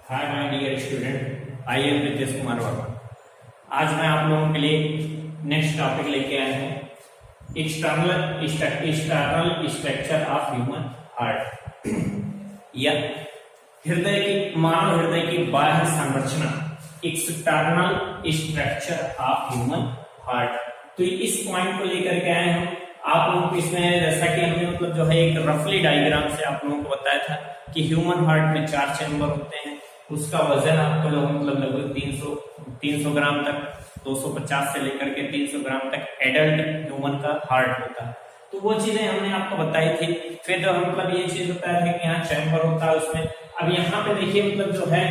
Hi my dear student, I am Ritesh Kumar Verma. आज मैं आप लोगों के लिए नेक्स्ट टॉपिक लेके आया हूँ external structure of human heart या हृदय की मानव हृदय की बाह्य संरचना, external structure of human heart. तो इस पॉइंट को लेकर के आए हम आप लोगों को इसमें, जैसा कि हमने मतलब जो है एक रफली डायग्राम से आप लोगों को बताया था कि ह्यूमन हार्ट में 4 चैम्बर होते हैं, उसका वजन आपको मतलब लगभग 300 ग्राम तक, 250 से लेकर के 300 ग्राम तक एडल्ट ह्यूमन का हार्ट होता है। तो वो चीजें हमने आपको बताई थी। फिर जो मतलब ये चीज बताया था कि यहाँ चैम्बर होता है उसमें। अब यहाँ पे देखिए मतलब जो है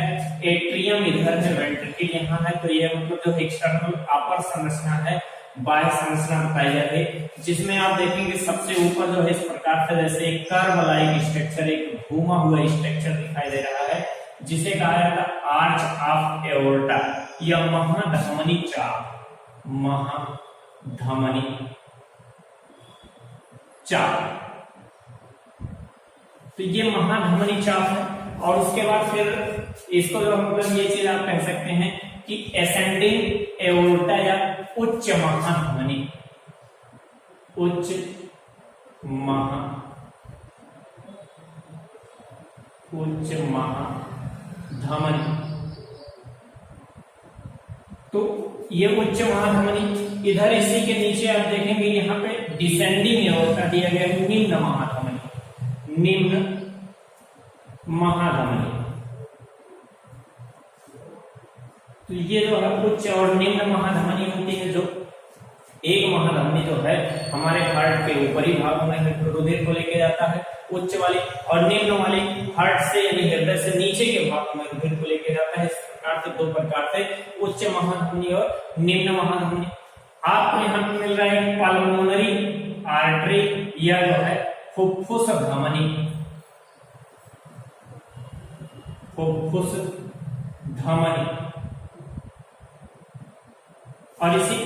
एट्रियम इधर है, वेंट्रिकल यहाँ है, तो ये मतलब जो एक्सटर्नल अपर संरचना है, बाह्य संरचना बताई जाती है, जिसमें आप देखेंगे सबसे ऊपर जो है इस प्रकार से जैसे एक कर्व लाइक स्ट्रक्चर, एक घूमा हुआ स्ट्रक्चर दिखाई दे रहा है, जिसे कहा जाता है आर्च ऑफ एओर्टा या महाधमनी चाप। महाधमनी चाप, तो ये महाधमनी चाप है। और उसके बाद फिर इसको जो मतलब ये चीज आप कह सकते हैं कि एसेंडिंग एओर्टा या उच्च महाधमनी, उच्च महाधमनी। तो ये उच्च महाधमनी, इधर इसी के नीचे आप देखेंगे यहाँ पे डिसेंडिंग एओर्टा दिया गया है, निम्न महाधमनी, निम्न महाधमनी। तो ये जो है उच्च और निम्न महाधमनी होती है। जो एक महाधमनी जो है हमारे हार्ट के ऊपरी भाग में रुधिर को लेके जाता है, उच्च वाली, और निम्न वाली हार्ट से यानी हृदय से नीचे के भाग में रुधिर को लेके जाता है। इस प्रकार से 2 प्रकार से उच्च महाधमनी और निम्न महाधमनी। आपको यहाँ पे मिल रहा है पल्मोनरी आर्टरी या जो है फुफ्फुस धमनी, फुफ्फुस धमनी। और इसी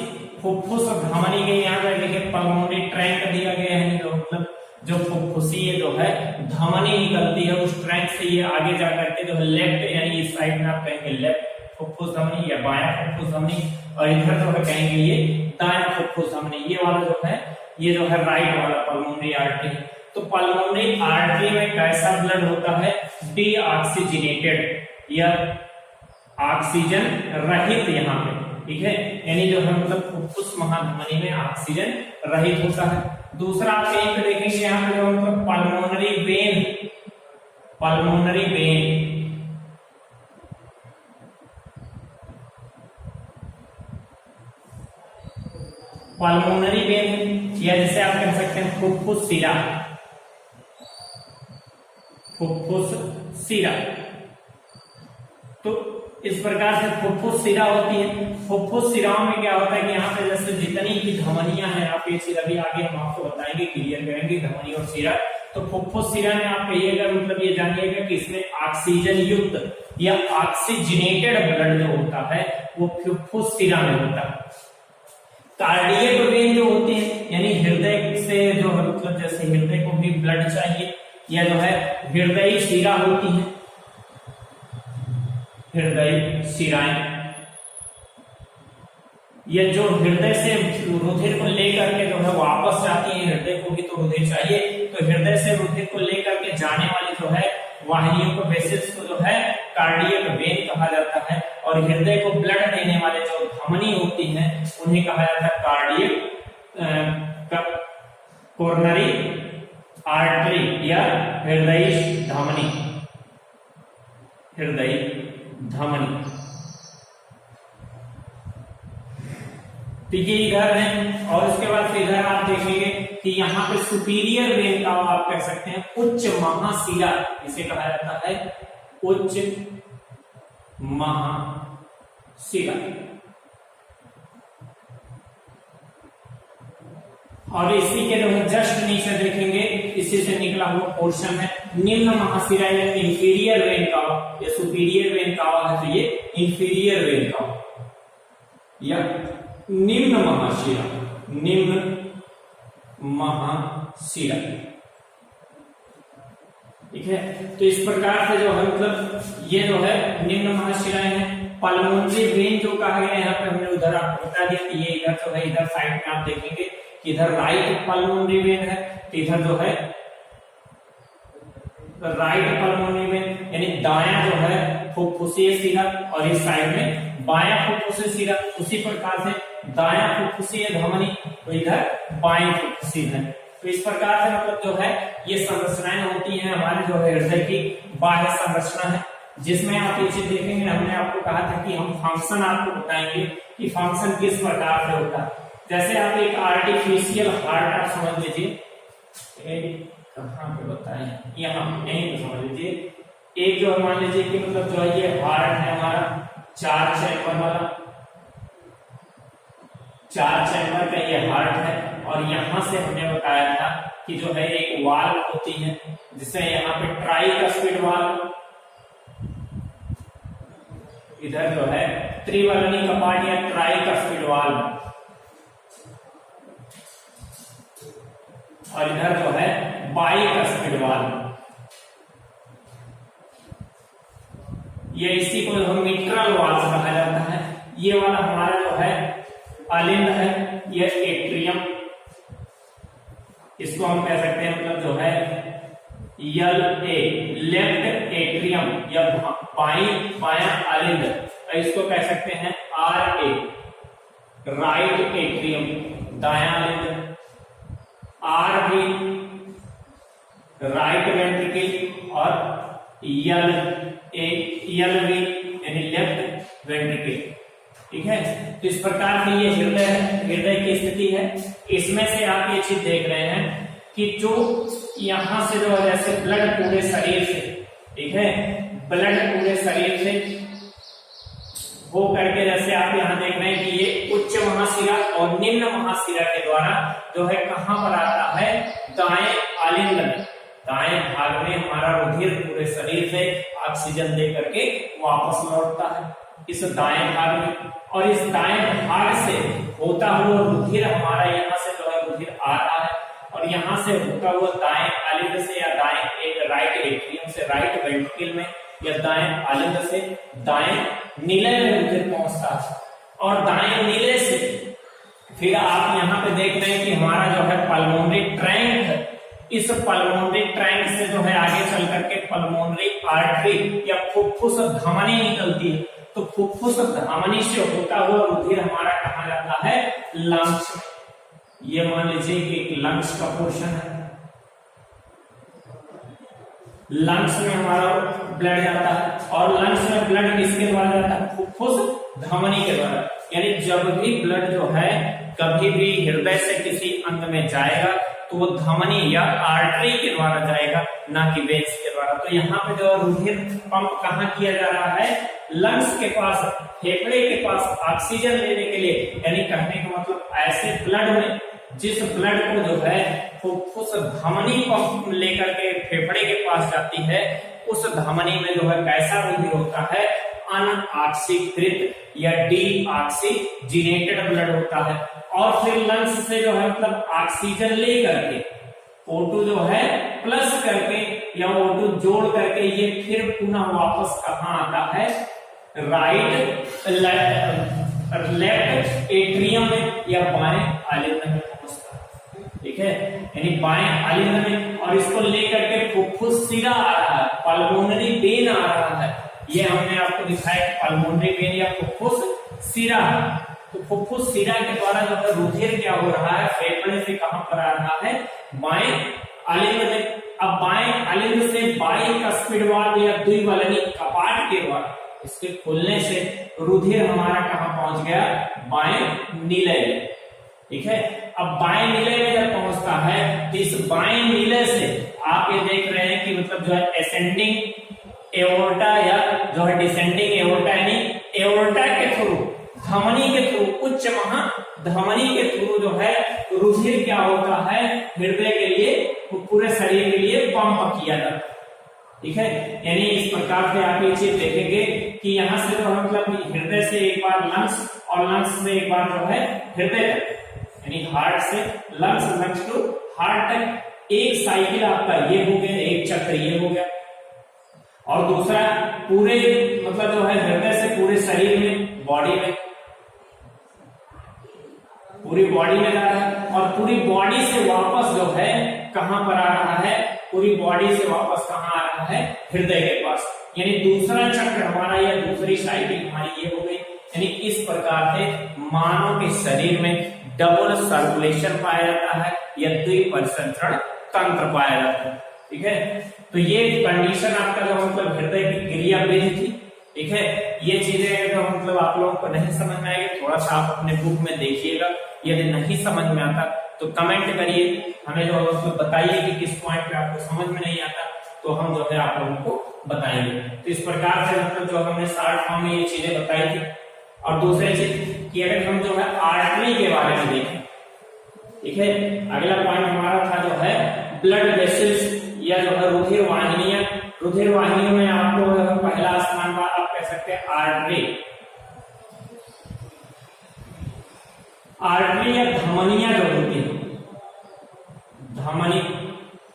फुफ्फुस धमनी के यहाँ पे देखिए पल्मोनरी ट्रैंक दिया गया है, जो मतलब जो फुफ्फुसीय जो है धमनी निकलती है, उस ट्रैंक से ये आगे जा करके जो है लेफ्ट यानी इस साइड में आप कहेंगे लेफ्ट फुफ्फुस धमनी या बायां फुफ्फुस धमनी, और इधर जो है कहेंगे ये दायां फुफ्फुस धमनी। ये वाला जो है ये जो है राइट वाला पल्मोनरी आर्टरी। तो पल्मोनरी आर्टरी में कैसा ब्लड होता है? डीऑक्सीजनेटेड या ऑक्सीजन रहित यहाँ पे, ठीक है, यानी जो है मतलब फुफ्फुस महाधमनी में ऑक्सीजन रहित होता है। दूसरा आप यहीं पे देखेंगे यहाँ पे जो मतलब pulmonary vein, pulmonary vein, pulmonary vein या जैसे आप कह सकते हैं फुफ्फुस सिरा, फुफ्फुस सिरा। तो इस प्रकार से फुफ्फुस सिरा होती है। फुफ्फुस सिराओं में क्या होता है कि यहाँ पे जैसे जितनी भी धमनियां हैं, आप ये चीज अभी आगे हम आपको बताएंगे, क्लियर करेंगे धमनी और सिरा। तो फुफ्फुस सिरा में आप कहिएगा मतलब ये जानिएगा कि इसमें ऑक्सीजन युक्त या ऑक्सीजनेटेड ब्लड जो होता है वो फुफ्फुस सिरा में होता है। कार्डियक वेन जो होती है यानी हृदय से जो मतलब जैसे हृदय को भी ब्लड चाहिए, या जो है हृदय सिरा होती है, हृदय शिराएं, या जो हृदय से रुधिर को लेकर के जो है वापस जाती है, हृदय को भी तो रुधिर चाहिए, तो हृदय से रुधिर को लेकर के जाने वाली जो है वाहिनियों को, वेसल्स को जो है कार्डियक वेन कहा जाता है। और हृदय को ब्लड देने वाले जो धमनी होती है उन्हें कहा जाता है कार्डियक कोरोनरी आर्टरी या हृदय धमनी, हृदय धमनी। तो ये इधर है। और उसके बाद फिर इधर आप देखेंगे कि यहाँ पे सुपीरियर वेन का आप कह सकते हैं उच्च महाशिरा, इसे कहा जाता है उच्च महाशिरा। और इसी के जो है जस्ट नीचे देखेंगे इसी से निकला हुआ पोर्शन है निम्न महाशिरा या इंफीरियर वेन का, या सुपीरियर वेन का है, तो ये इंफीरियर वेन का या निम्न महाशिरा, निम्न महाशिरा। ठीक है। तो इस प्रकार से जो है मतलब ये जो है निम्न महाशिराएं हैं। पल्मोनरी वेन जो कहा गया है यहाँ पे हमने उधर आपको बता दिया कि ये इधर जो है इधर साइड में आप देखेंगे कि इधर राइट पल्मोनरी वेन है, तो इधर जो है राइट पल्मोनरी वेन यानी दायां जो है फुफ्फुसीय सिरा और इस साइड में बायां फुफ्फुसीय सिरा। उसी प्रकार से दायां फुफ्फुसीय धमनी तो इधर बाएं फुफ्फुसीय है। तो इस प्रकार से मतलब जो है ये संरचनाएं होती हैं हमारे जो है हृदय की बाह्य संरचना है, जिसमें आप ये चीज देखेंगे। हमने आपको कहा था कि हम फंक्शन आपको बताएंगे कि फंक्शन किस प्रकार से होता है। जैसे आप एक आर्टिफिशियल हार्ट आप समझ लीजिए, कहाँ पे बताएं, यहाँ यहीं पे समझ लीजिए। एक जो मान लीजिए कि मतलब जो है ये हार्ट है हमारा 4 चैम्बर वाला, 4 चैम्बर का ये हार्ट है। और यहां से हमने बताया था कि जो है एक वाल्व होती है जिसे यहाँ पे ट्राइकस्पिड वाल्व, इधर जो है त्रिवर्णी कपाट या ट्राइकस्पिड वाल्व, और इधर जो है बाइकस्पिड वाल्व। ये इसी को हम मिट्रल वाल्व कहा जाता है। ये वाला हमारा जो है अलिंद है, ये एट्रियम, इसको हम कह सकते हैं मतलब जो है LA लेफ्ट एट्रियम या बायां अलिंद, इसको कह सकते हैं RA राइट एट्रियम दायां अलिंद, RV राइट वेंट्रिकल और LV यानी लेफ्ट वेंट्रिकल। ठीक है, तो इस प्रकार से ये हृदय की स्थिति है। इसमें से आप ये चीज देख रहे हैं कि जो यहां से जो है जैसे ब्लड पूरे शरीर से, ठीक है, ब्लड पूरे शरीर से हो करके जैसे आप यहां देख रहे हैं कि ये उच्च महाशिरा और निम्न महाशिरा के द्वारा जो है कहां पर आता है, दाएं आलिंद में, दाएं भाग में हमारा रुधिर पूरे शरीर से ऑक्सीजन दे करके वापस लौटता है इस दाएं भाग में। और इस दाएं भाग से होता हुआ रुधिर हमारा यहाँ से जो है रुधिर आ रहा है और यहाँ से होता हुआ दाएं आलिंद से या दाएं राइट एट्रियम से राइट वेंट्रिकल में या दाएं आलिंद से दाएं नीले में रुधिर पहुंचता है। और दाएं नीले से फिर आप यहाँ पे देख रहे हैं कि हमारा जो है पल्मोनरी ट्रैंक है, इस पल्मोनरी ट्रैंक से जो है आगे चल करके पल्मोनरी आर्टरी या फुफ्फुस धमनी निकलती है। तो फुफ्फुस धमनी से होता हुआ रुधिर हमारा कहा जाता है लंग्स में। ये मान लीजिए कि एक लंग्स का पोर्शन है, लंग्स में हमारा ब्लड जाता है और लंग्स में ब्लड किसके द्वारा जाता है, फुफ्फुस धमनी के द्वारा। यानी जब भी ब्लड जो है कभी भी हृदय से किसी अंग में जाएगा तो वो धमनी या आर्टरी के द्वारा जाएगा, ना कि वेन्स के द्वारा। तो यहाँ पे जो रुधिर पंप कहाँ किया जा रहा है, लंग्स के पास, फेफड़े के पास ऑक्सीजन लेने के लिए। यानी कहने का मतलब ऐसे ब्लड में जिस ब्लड को जो है फुफ्फुस धमनी पंप लेकर के फेफड़े के पास जाती है, उस धमनी में जो है कैसा रुधिर होता है, अनऑक्सीकृत या डीऑक्सीजिनेटेड ब्लड होता है। और फिर लंग्स से जो है मतलब ऑक्सीजन ले करके O2 जो है प्लस करके या O2 जोड़ करके ये फिर पुनः वापस कहाँ आता है, राइट लेफ्ट एट्रियम में या बाएं आलिंद में पहुंचता है। ठीक है, यानी बाएं आलिंद में, और इसको लेकर के फुफ्फुस सिरा आ रहा है, पल्मोनरी वेन आ रहा है। ये हमने आपको दिखाया कि पल्मोनरी वेन या फुफ्फुस सिरा। तो फुफ्फुस सिरा के द्वारा जो है रुधिर क्या हो रहा है, फेफड़े से कहां पर आ रहा है, बाएं आलिंद में। अब बाएं आलिंद से बाइकस्पिड वाल्व या द्विवलनी कपाट के द्वारा इसके खुलने से रुधिर हमारा कहां पहुंच गया, बाएं नीले में। ठीक है, अब बाएं नीले में जब पहुंचता है तो इस बाएं नीले से आप ये देख रहे हैं कि मतलब जो है असेंडिंग एओर्टा या जो है डिसेंडिंग एओर्टा, यानी एओर्टा के थ्रू, धमनी के थ्रू, उच्च महा धमनी के थ्रू जो है रुधिर क्या होता है, हृदय के लिए, पूरे शरीर के लिए पंप किया जाता है। ठीक है, यानी इस प्रकार से आप ये चीज देखेंगे कि यहाँ से जो है मतलब हृदय से एक बार लंग्स और लंग्स से एक बार जो है हृदय तक, यानी हार्ट से लंग्स, लंग्स टू हार्ट तक, एक साइकिल आपका ये हो गया, एक चक्र ये हो गया, और दूसरा पूरे मतलब जो है हृदय से पूरे शरीर में, बॉडी में, पूरी बॉडी में जा रहा है, और पूरी बॉडी से वापस जो है कहां पर आ रहा है, पूरी बॉडी से वापस कहां आ रहा है, हृदय के पास। यानी दूसरा चक्र हमारा या दूसरी साइकिल हमारी ये हो गई। यानी इस प्रकार से मानव के शरीर में डबल सर्कुलेशन पाया जाता है या द्विपरिसंचरण तंत्र पाया जाता है। ठीक है, तो ये कंडीशन आपका जो मतलब हृदय की क्रिया विधि थी। ठीक है, ये चीजें जो मतलब आप लोगों को नहीं समझ में आएगी, थोड़ा सा आप अपने बुक में देखिएगा। यदि नहीं समझ में आता तो कमेंट करिए, हमें जो मतलब बताइए कि किस पॉइंट पे आपको समझ में नहीं आता, तो हम जो है आप लोगों को बताएंगे। तो इस प्रकार से मतलब जो हमने शॉर्ट फॉर्म में ये चीजें बताई थी। और दूसरी चीज कि अगर हम जो है आर्टरी के बारे में देखें, ठीक है, अगला पॉइंट हमारा था जो है ब्लड वेसल्स या जो है रुधिर वाहिनियां। रुधिर वाहिनियों में आपको पहला स्थान पर आप कह सकते हैं आर्टरी। आर्टरी या धमनियां जो होती है,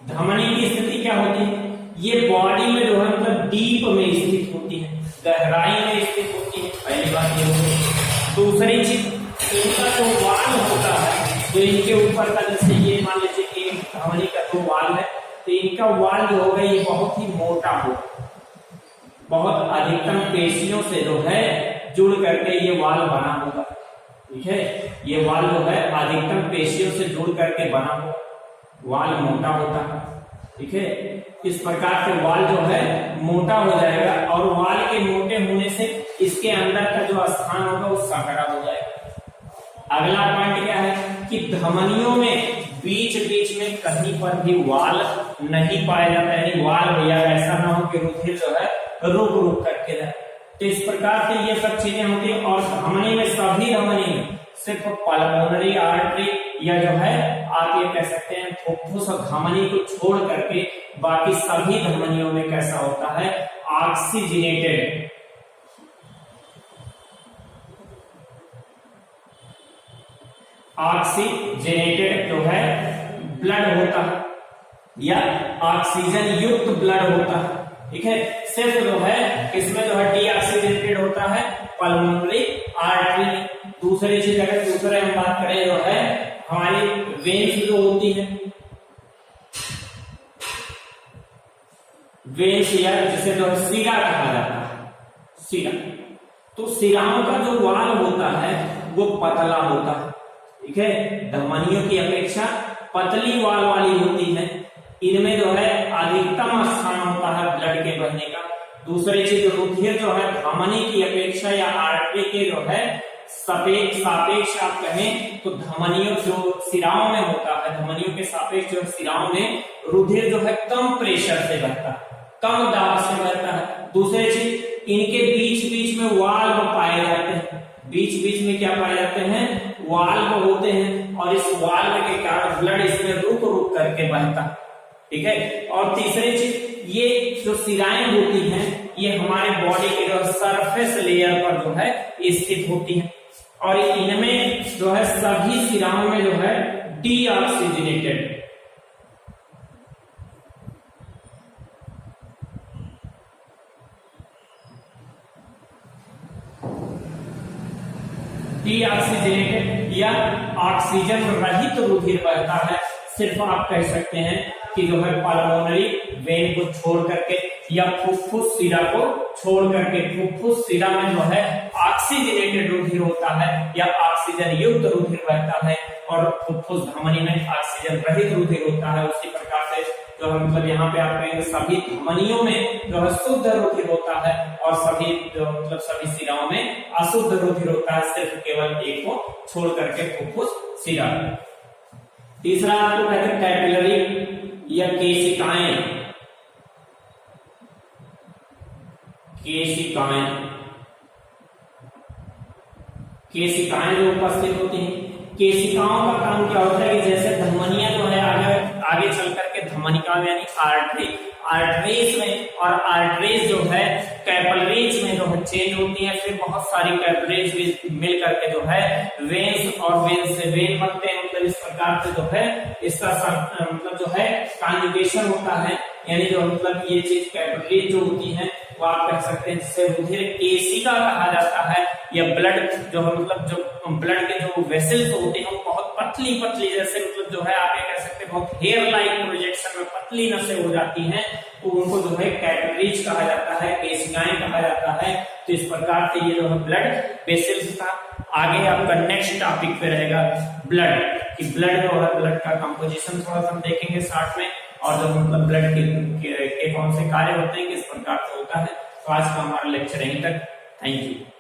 धमनी की स्थिति क्या होती है, ये बॉडी में जो है मतलब डीप में स्थित होती है, गहराई में स्थित होती है, पहली बात ये होगी। दूसरी चीज इनका जो वाल होता है, जो इनके ऊपर का, जैसे ये मान लीजिए कि धमनी का जो वाल है, तो इनका वाल जो होगा ये बहुत ही मोटा होगा, बहुत अधिकतम पेशियों से जो है जुड़ करके ये वाल बना होगा। ठीक है, ये वाल जो है अधिकतम पेशियों से जुड़ करके बना होगा, वाल मोटा होता है। ठीक है, इस प्रकार से वाल जो है मोटा हो जाएगा, और वाल के मोटे होने से इसके अंदर का जो स्थान होगा वो संकरा हो जाएगा। अगला पॉइंट क्या है कि धमनियों में बीच बीच में कहीं पर भी वाल नहीं पाया जाता है, यानी वाल भैया ऐसा ना हो कि रुधिर जो है रुक रुक करके जाए। तो इस प्रकार से ये सब चीजें होती है। और धमनी में, सभी धमनी में सिर्फ पल्मोनरी आर्टरी या जो है आप ये कह सकते हैं फुफ्फुस और धमनी को छोड़ करके बाकी सभी धमनियों में कैसा होता है, ऑक्सीजनेटेड, ऑक्सीजनेटेड जो है ब्लड होता है या ऑक्सीजन युक्त ब्लड होता है। ठीक है, सिर्फ जो है इसमें जो है डीऑक्सीजनेटेड होता है पल्मोनरी आर्टरी में। दूसरी चीज अगर दूसरे हम बात करें जो है हमारी वेन्स जो होती है, वेन्स या जिसे जो सिरा कहा जाता है, सिरा, तो सिराओं का जो वाल होता है वो पतला होता है। ठीक है, धमनियों की अपेक्षा पतली वाल वाली होती है। इनमें जो है अधिकतम स्थान होता है ब्लड के बहने का। दूसरी चीज रुधिर जो है धमनी की अपेक्षा या आर्टरी के जो है सापेक्ष आप कहें तो धमनियों जो सिराओं में होता है, धमनियों के सापेक्ष जो सिराओं में रुधिर जो है कम प्रेशर से बहता है, कम दाब से बहता है। दूसरी चीज इनके बीच बीच में वाल्व पाए जाते हैं, बीच बीच में क्या पाए जाते हैं, वाल्व होते हैं, और इस वाल्व के कारण ब्लड इसमें रुक रुक करके बहता है। ठीक है, और तीसरी चीज ये जो सिराएं होती हैं ये हमारे बॉडी के जो सरफेस लेयर पर जो है स्थित होती हैं, और इनमें जो है सभी सिराओं में जो है डीऑक्सीजनेटेड, डीऑक्सीजनेटेड या ऑक्सीजन रहित रुधिर बहता है। सिर्फ आप कह सकते हैं कि जो है पल्मोनरी वेन को छोड़ करके या फुफ्फुस सिरा को छोड़ करके, फुफ्फुस सिरा में जो है ऑक्सीजनेटेड रुधिर होता है या ऑक्सीजन युक्त रुधिर बहता है, और फुफ्फुस धमनी में ऑक्सीजन रहित रुधिर होता है। उसी प्रकार से जो मतलब यहाँ पे आप कहेंगे सभी धमनियों में जो है शुद्ध रुधिर होता है, और सभी जो मतलब सभी सिराओं में अशुद्ध रुधिर होता है, सिर्फ केवल एक को छोड़ करके फुफ्फुस सिरा। तीसरा आपको कहते हैं कैपिलरी या केशिकाएं। केशिकाएं, केशिकाएं जो उपस्थित होती हैं, केशिकाओं का काम क्या होता है कि जैसे धमनियां जो है आगे चल करके धमनिका में यानी आर्टरीज में, और आर्टरीज जो है कैपिलरीज में जो है चेंज होती है। फिर बहुत सारी कैपिलरीज मिल करके जो है वेन्स, और वेन्स से वेन बनते हैं, मतलब इस प्रकार से जो है इसका मतलब जो है कॉन्जुगेशन होता है, यानी जो मतलब ये चीज कैपिलरीज जो होती है वो आप कह सकते हैं जिसे रुधिर केशिका कहा जाता है, या ब्लड जो है मतलब जो ब्लड के जो वेसल्स होते हैं वो बहुत पतली पतली, जैसे मतलब जो है आप ये कह सकते हैं बहुत हेयर लाइक प्रोजेक्शन में पतली नसें हो जाती हैं, तो उनको जो है कैपिलरीज कहा जाता है, केशिकाएं कहा जाता है। तो इस प्रकार से ये जो है ब्लड वेसल्स था। आगे आपका नेक्स्ट टॉपिक पे रहेगा ब्लड, कि ब्लड जो है ब्लड का कंपोजिशन थोड़ा सा हम देखेंगे साथ में, और जो मतलब ब्लड के कौन से कार्य होते हैं, किस प्रकार से होता है। तो आज का हमारा लेक्चर यहीं तक। Thank you.